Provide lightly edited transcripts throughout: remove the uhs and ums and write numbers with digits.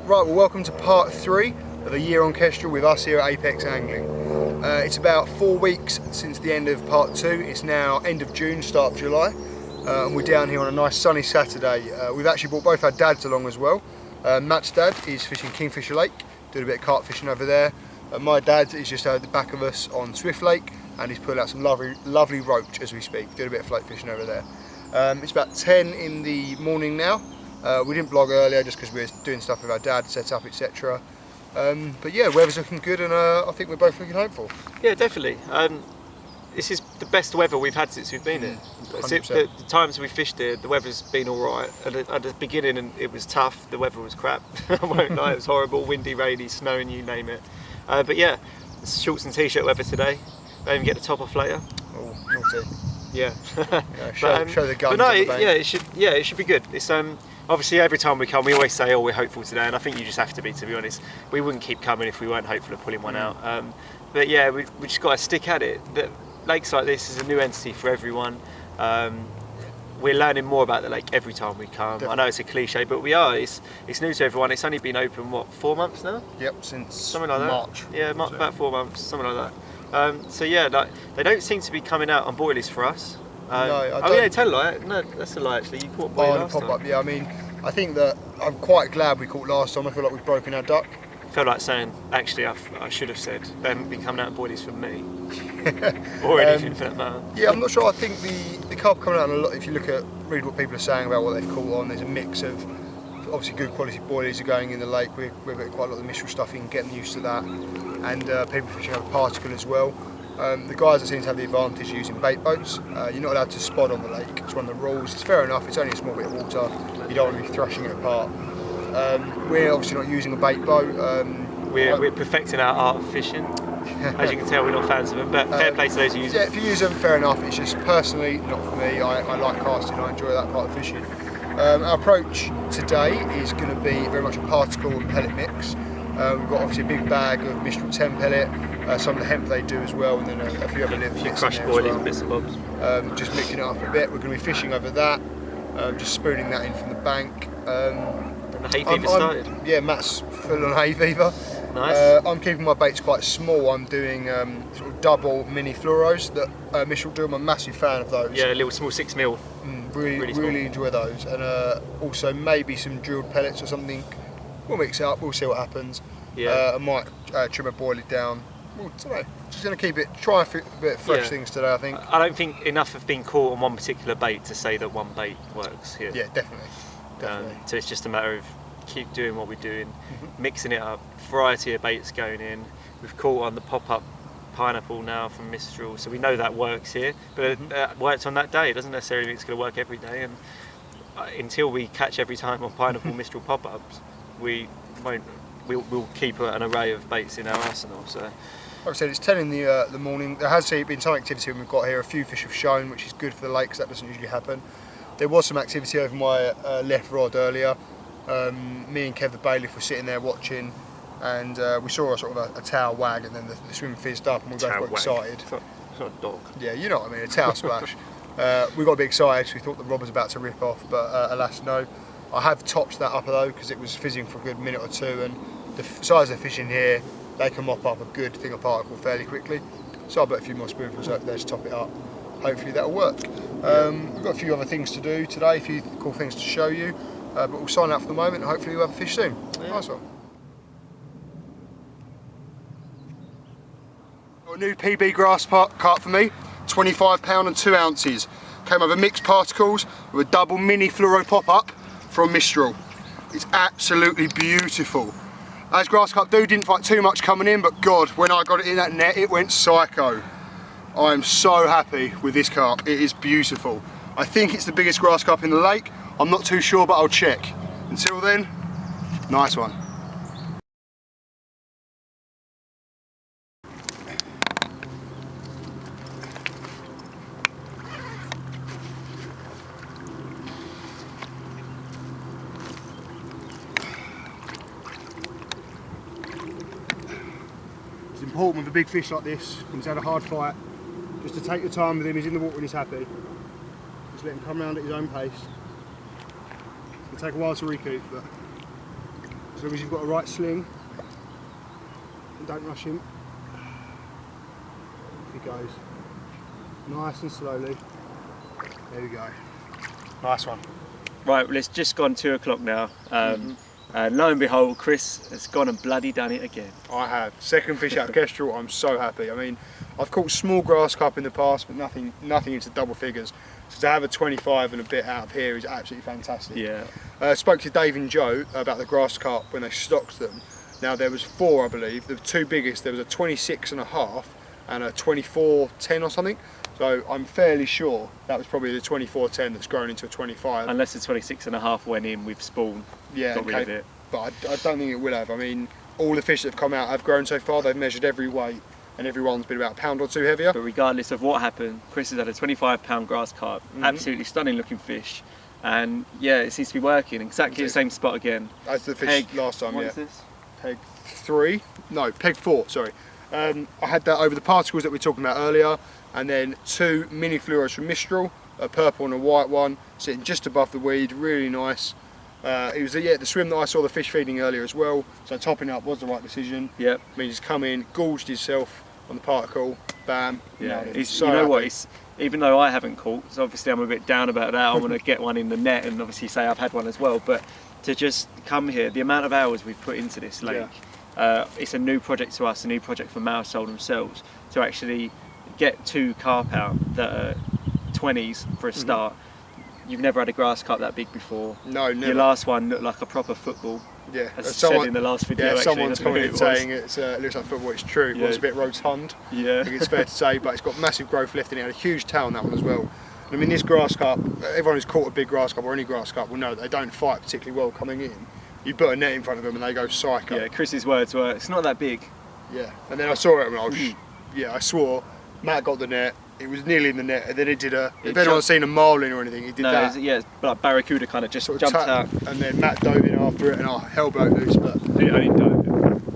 Right, well, welcome to part 3 of a year on Kestrel with us here at Apex Angling. It's about 4 weeks since the end of part 2. It's now end of June, start of July, and we're down here on a nice sunny Saturday. We've actually brought both our dads along as well. Matt's dad is fishing Kingfisher Lake, doing a bit of carp fishing over there. My dad is just at the back of us on Swift Lake, and he's pulling out some lovely roach as we speak, doing a bit of float fishing over there. It's about 10 in the morning now. We didn't vlog earlier just because we were doing stuff with our dad, set up, etc. But yeah, weather's looking good, and I think we're both looking hopeful. Yeah, definitely. This is the best weather we've had since we've been here. The times we fished here, the weather's been all right. At the beginning, it was tough. The weather was crap. I won't lie, it was horrible, windy, rainy, snowing, you name it. But yeah, it's shorts and t-shirt weather today. Don't even get the top off later. Oh, naughty. Yeah. Show the guns. But no, at the bank. it should be good. It's obviously every time we come, we always say, "Oh, we're hopeful today," and I think you just have to be be honest. We wouldn't keep coming if we weren't hopeful of pulling one out. But yeah, we just got to stick at it. Lakes like this is a new entity for everyone. We're learning more about the lake every time we come. Definitely. I know it's a cliche, but we are. It's new to everyone. It's only been open, what, 4 months now? Yep, since something like that. March. Yeah, about 4 months, something like that. So yeah, they don't seem to be coming out on boilies for us. No, I don't. Oh yeah, tell a lie. No, that's a lie actually. You caught boilie last time. Pop-up, yeah. I mean, I think that I'm quite glad we caught last time. I feel like we've broken our duck. I felt like saying, actually, I should have said they haven't been coming out of boilies for me, or anything for that matter. Yeah, I'm not sure. I think the carp coming out a lot. If you read what people are saying about what they've caught on, there's a mix of obviously good quality boilies are going in the lake. We're getting quite a lot of the Mistral stuff in, getting used to that, and people fishing over particle as well. The guys that seem to have the advantage of using bait boats. You're not allowed to spot on the lake. It's one of the rules. It's fair enough. It's only a small bit of water. You don't want to be thrashing it apart. We're obviously not using a bait boat. We're perfecting our art of fishing. As you can tell, we're not fans of them, but fair play to those who use them. Yeah, if you use them, fair enough. It's just personally not for me. I like casting. I enjoy that part of fishing. Our approach today is going to be very much a particle and pellet mix. We've got obviously a big bag of Mistral 10 pellet, some of the hemp they do as well, and then a few other little bits crushed boilies and bits and bobs. Just mixing it up a bit. We're going to be fishing over that, just spooning that in from the bank. And the hay fever started. Yeah, Matt's full on hay fever. Nice. I'm keeping my baits quite small. I'm doing sort of double mini fluoros that Mistral do. I'm a massive fan of those. Yeah, little small 6mm. Really enjoy those, and also maybe some drilled pellets or something. We'll mix it up, we'll see what happens. Yeah. I might trim a boilie down. Just going to keep it, try a bit of fresh things today, I think. I don't think enough have been caught on one particular bait to say that one bait works here. Yeah, definitely. So it's just a matter of keep doing what we're doing, mixing it up, variety of baits going in. We've caught on the pop-up pineapple now from Mistral, so we know that works here, but it worked on that day. It doesn't necessarily mean it's going to work every day, and until we catch every time on pineapple Mistral pop-ups, we'll keep an array of baits in our arsenal. So, like I said, it's 10 in the morning. There has been some activity when we've got here. A few fish have shown, which is good for the lake because that doesn't usually happen. There was some activity over my left rod earlier. Me and Kev the bailiff were sitting there watching, and we saw a tail wag, and then the swim fizzed up, and we both got excited. It's not a dog. Yeah, you know what I mean, a tail splash. We got a bit excited because we thought the rod was about to rip off, but alas no. I have topped that up though because it was fizzing for a good minute or two, and the size of fish in here, they can mop up a good thing of particle fairly quickly. So I put a few more spoonfuls over there to top it up. Hopefully that'll work. We've got a few other things to do today, a few cool things to show you, but we'll sign out for the moment and hopefully we'll have a fish soon. Yeah. Nice one. Got a new PB grass carp for me, £25 and 2 ounces. Came over mixed particles with a double mini fluoro pop-up from Mistral. It's absolutely beautiful. As grass carp do, didn't fight too much coming in, but God, when I got it in that net, it went psycho. I am so happy with this carp. It is beautiful. I think it's the biggest grass carp in the lake. I'm not too sure, but I'll check. Until then, nice one. It's important with a big fish like this, when he's had a hard fight, just to take your time with him. He's in the water and he's happy. Just let him come around at his own pace. It'll take a while to recoup, but as long as you've got a right sling and don't rush him. Off he goes. Nice and slowly. There we go. Nice one. Right, well, it's just gone 2 o'clock now. And lo and behold, Chris has gone and bloody done it again. I have. Second fish out of Kestrel. I'm so happy. I mean, I've caught small grass carp in the past, but nothing into double figures. So to have a 25 and a bit out of here is absolutely fantastic. Yeah. Spoke to Dave and Joe about the grass carp when they stocked them. Now there was 4, I believe. The 2 biggest, there was a 26.5 and a 24.10 or something. So I'm fairly sure that was probably the 24.10 that's grown into a 25. Unless the 26.5 went in with spawn, Yeah, got rid of it. But I don't think it will have. I mean, all the fish that have come out have grown so far. They've measured every weight, and everyone's been about a pound or 2 heavier. But regardless of what happened, Chris has had a 25-pound grass carp. Absolutely stunning looking fish. And yeah, it seems to be working. Exactly the same spot again. As the fish last time, What yeah. is this? Peg 3? No, peg 4, sorry. I had that over the particles that we were talking about earlier, and then 2 mini fluoros from Mistral, a purple and a white one, sitting just above the weed, really nice. It was the swim that I saw the fish feeding earlier as well, so topping up was the right decision. Yep. I mean, he's come in, gorged himself on the particle, bam. Yeah, So you know happy. what? Even though I haven't caught, so obviously I'm a bit down about that. I want to get one in the net and obviously say I've had one as well. But to just come here, the amount of hours we've put into this lake, it's a new project to us, a new project for Marisol themselves, to actually get 2 carp out that are 20s for a start. You've never had a grass carp that big before. No, never. Your last one looked like a proper football. Yeah, as said in the last video. Yeah, actually, someone's commented saying it looks like football. It's true. It was a bit rotund. Yeah, I think it's fair to say, but it's got massive growth left in it. It had a huge tail on that one as well. And I mean, this grass carp, everyone who's caught a big grass carp or any grass carp will know that they don't fight particularly well coming in. You put a net in front of them and they go psycho. Yeah, Chris's words were, "It's not that big." Yeah, and then I saw it and I was, I swore. Matt got the net. It was nearly in the net, and then it did if anyone's seen a marlin or anything, it did that. It's like Barracuda kind of just Sort of jumped out. And then Matt dove in after it, and I held boat loose, but I didn't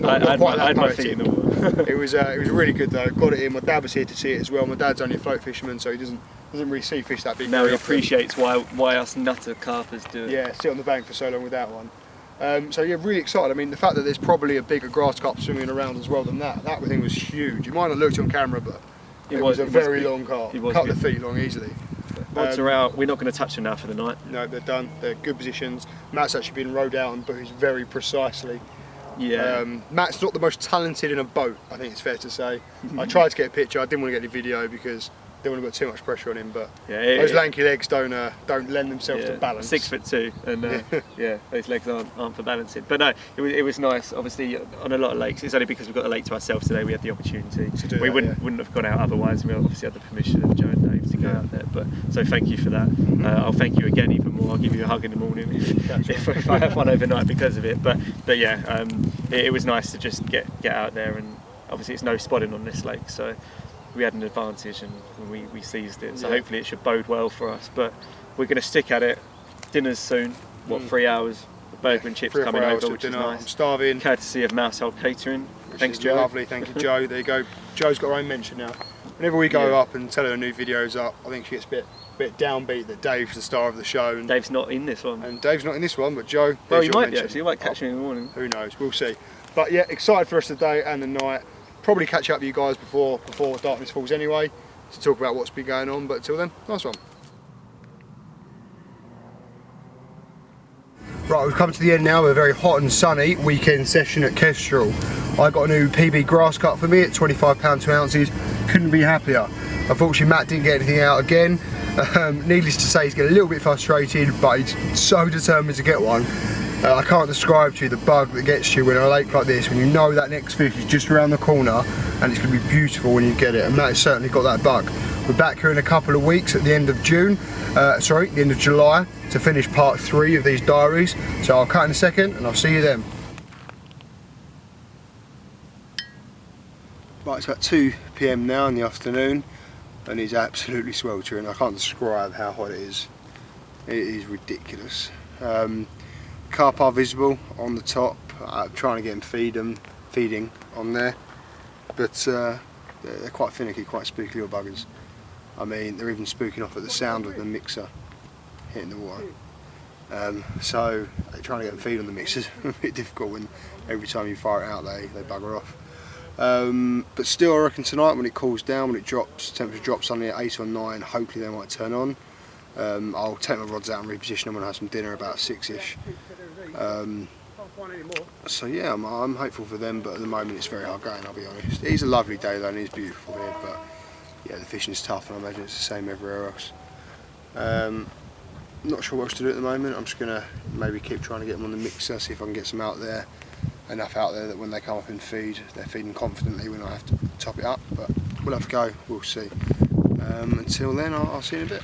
dive. I had my feet in the water. it was really good though. Got it in. My dad was here to see it as well. My dad's only a float fisherman, so he doesn't really see fish that big. Now he appreciates why us nutter carpers do it. Yeah, sit on the bank for so long with that one. So yeah, really excited. I mean, the fact that there's probably a bigger grass carp swimming around as well than that thing was huge. You might not have looked on camera, but it was a very long carp. A couple of feet long easily. Rods are out. We're not going to touch them now for the night. No, they're done. They're good positions. Matt's actually been rowed out and boots very precisely. Yeah. Matt's not the most talented in a boat, I think it's fair to say. I tried to get a picture. I didn't want to get any video because I didn't want to put too much pressure on him. But those lanky legs don't lend themselves to balance. 6'2", and those legs aren't for balancing. But no, it was nice. Obviously, on a lot of lakes, it's only because we've got the lake to ourselves today. We had the opportunity. To do we that, wouldn't have gone out otherwise. We obviously had the permission of Joe and Dave to go out there. But so thank you for that. I'll thank you again even more. I'll give you a hug in the morning if I have one overnight because of it. But yeah, it was nice to just get out there, and obviously it's no spotting on this lake, so we had an advantage and we seized it. So hopefully it should bode well for us. But we're going to stick at it. Dinner's soon. 3 hours? The burger and chips coming over, which is nice. I'm starving. Courtesy of Marisol Catering. Thanks, Joe. Lovely, thank you, Joe. There you go. Joe's got her own mention now. Whenever we go up and tell her a new video's up, I think she gets a bit downbeat that Dave's the star of the show. And Dave's not in this one. And Dave's not in this one, but Joe. Well, he might be actually. He might catch me in the morning. Who knows? We'll see. But yeah, excited for us today and the night. Probably catch up with you guys before darkness falls anyway, to talk about what's been going on, but until then, nice one. Right, we've come to the end now of a very hot and sunny weekend session at Kestrel. I got a new PB grass cut for me at £25 2 ounces, couldn't be happier. Unfortunately Matt didn't get anything out again. Needless to say, he's getting a little bit frustrated, but he's so determined to get one. I can't describe to you the bug that gets you when a lake like this, when you know that next fish is just around the corner and it's going to be beautiful when you get it, and Matt has certainly got that bug. We're back here in a couple of weeks at the end of the end of July to finish part 3 of these diaries, so I'll cut in a second and I'll see you then. Right, it's about 2 PM now in the afternoon and it's absolutely sweltering. I can't describe how hot it is. It is ridiculous. Carp are visible on the top. I'm trying to get them feeding on there, but they're quite finicky, quite spooky little buggers. I mean, they're even spooking off at the sound of the mixer hitting the water. So trying to get them feed on the mix is a bit difficult when every time you fire it out they bugger off. But still, I reckon tonight when it cools down, when it drops, temperature drops suddenly at 8 or 9, hopefully they might turn on. I'll take my rods out and reposition them and have some dinner about 6ish. So yeah, I'm hopeful for them, but at the moment it's very hard going, I'll be honest. It is a lovely day though and it's beautiful here, but yeah, the fishing is tough and I imagine it's the same everywhere else. Not sure what else to do at the moment. I'm just going to maybe keep trying to get them on the mixer, see if I can get some out there, enough out there that when they come up and feed, they're feeding confidently when I have to top it up, but we'll have to go, we'll see. Until then, I'll see you in a bit.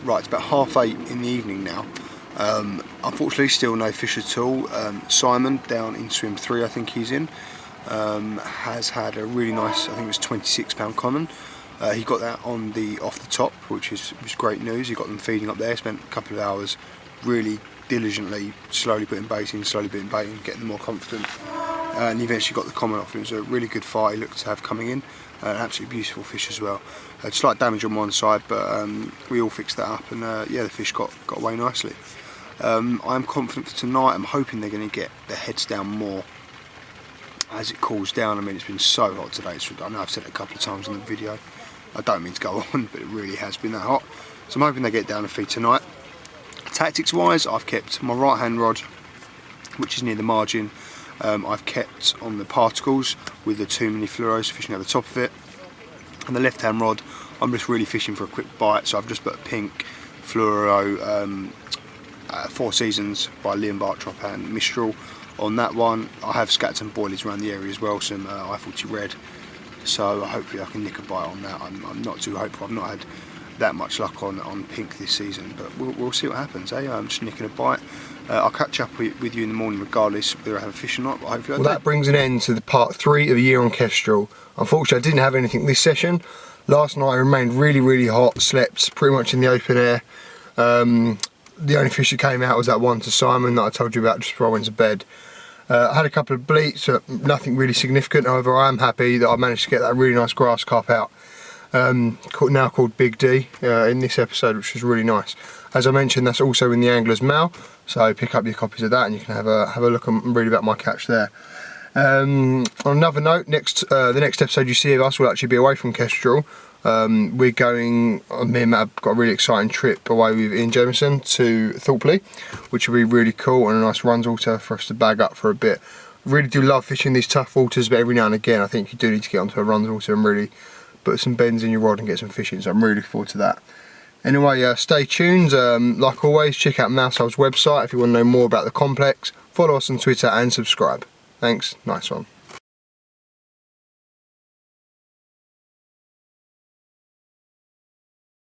Right, it's about 8:30 in the evening now. Unfortunately, still no fish at all. Simon, down in swim 3, I think he's in, has had a really nice, I think it was £26 common. He got that on off the top, which was great news. He got them feeding up there, spent a couple of hours really diligently, slowly putting bait in, getting them more confident. And he eventually got the common off. It was a really good fight he looked to have coming in. An absolutely beautiful fish as well. Slight damage on one side, but we all fixed that up, and yeah, the fish got away nicely. I'm confident for tonight. I'm hoping they're going to get their heads down more as it cools down. I mean, it's been so hot today. I know I've said it a couple of times in the video. I don't mean to go on, but it really has been that hot. So I'm hoping they get down and feed tonight. Tactics wise, I've kept my right hand rod, which is near the margin. I've kept on the particles with the 2 mini fluoros fishing at the top of it. And the left hand rod, I'm just really fishing for a quick bite, so I've just put a pink fluoro 4 Seasons by Liam Bartrop and Mistral on that one. I have scattered some boilies around the area as well, some I-40 red, so hopefully I can nick a bite on that. I'm not too hopeful. I've not had that much luck on pink this season, but we'll see what happens. I'm just nicking a bite. I'll catch up with you in the morning regardless whether I have a fish or not, but hopefully I do. Well, that brings an end to the part 3 of the year on Kestrel. Unfortunately, I didn't have anything this session. Last night I remained really hot, slept pretty much in the open air. The only fish that came out was that one to Simon that I told you about just before I went to bed. I had a couple of bleats, nothing really significant. However, I am happy that I managed to get that really nice grass carp out. Now called Big D in this episode, which was really nice. As I mentioned, that's also in the Angler's Mail, so pick up your copies of that and you can have a look and read about my catch there. On another note, the next episode you see of us will actually be away from Kestrel. We're going, me and Matt have got a really exciting trip away with Ian Jamieson to Thorpley, which will be really cool and a nice runs water for us to bag up for a bit. Really do love fishing these tough waters, but every now and again I think you do need to get onto a runs water and really put some bends in your rod and get some fishing, so I'm really looking forward to that. Anyway, stay tuned. Like always, check out Mousehole's website if you want to know more about the complex. Follow us on Twitter and subscribe. Thanks, nice one.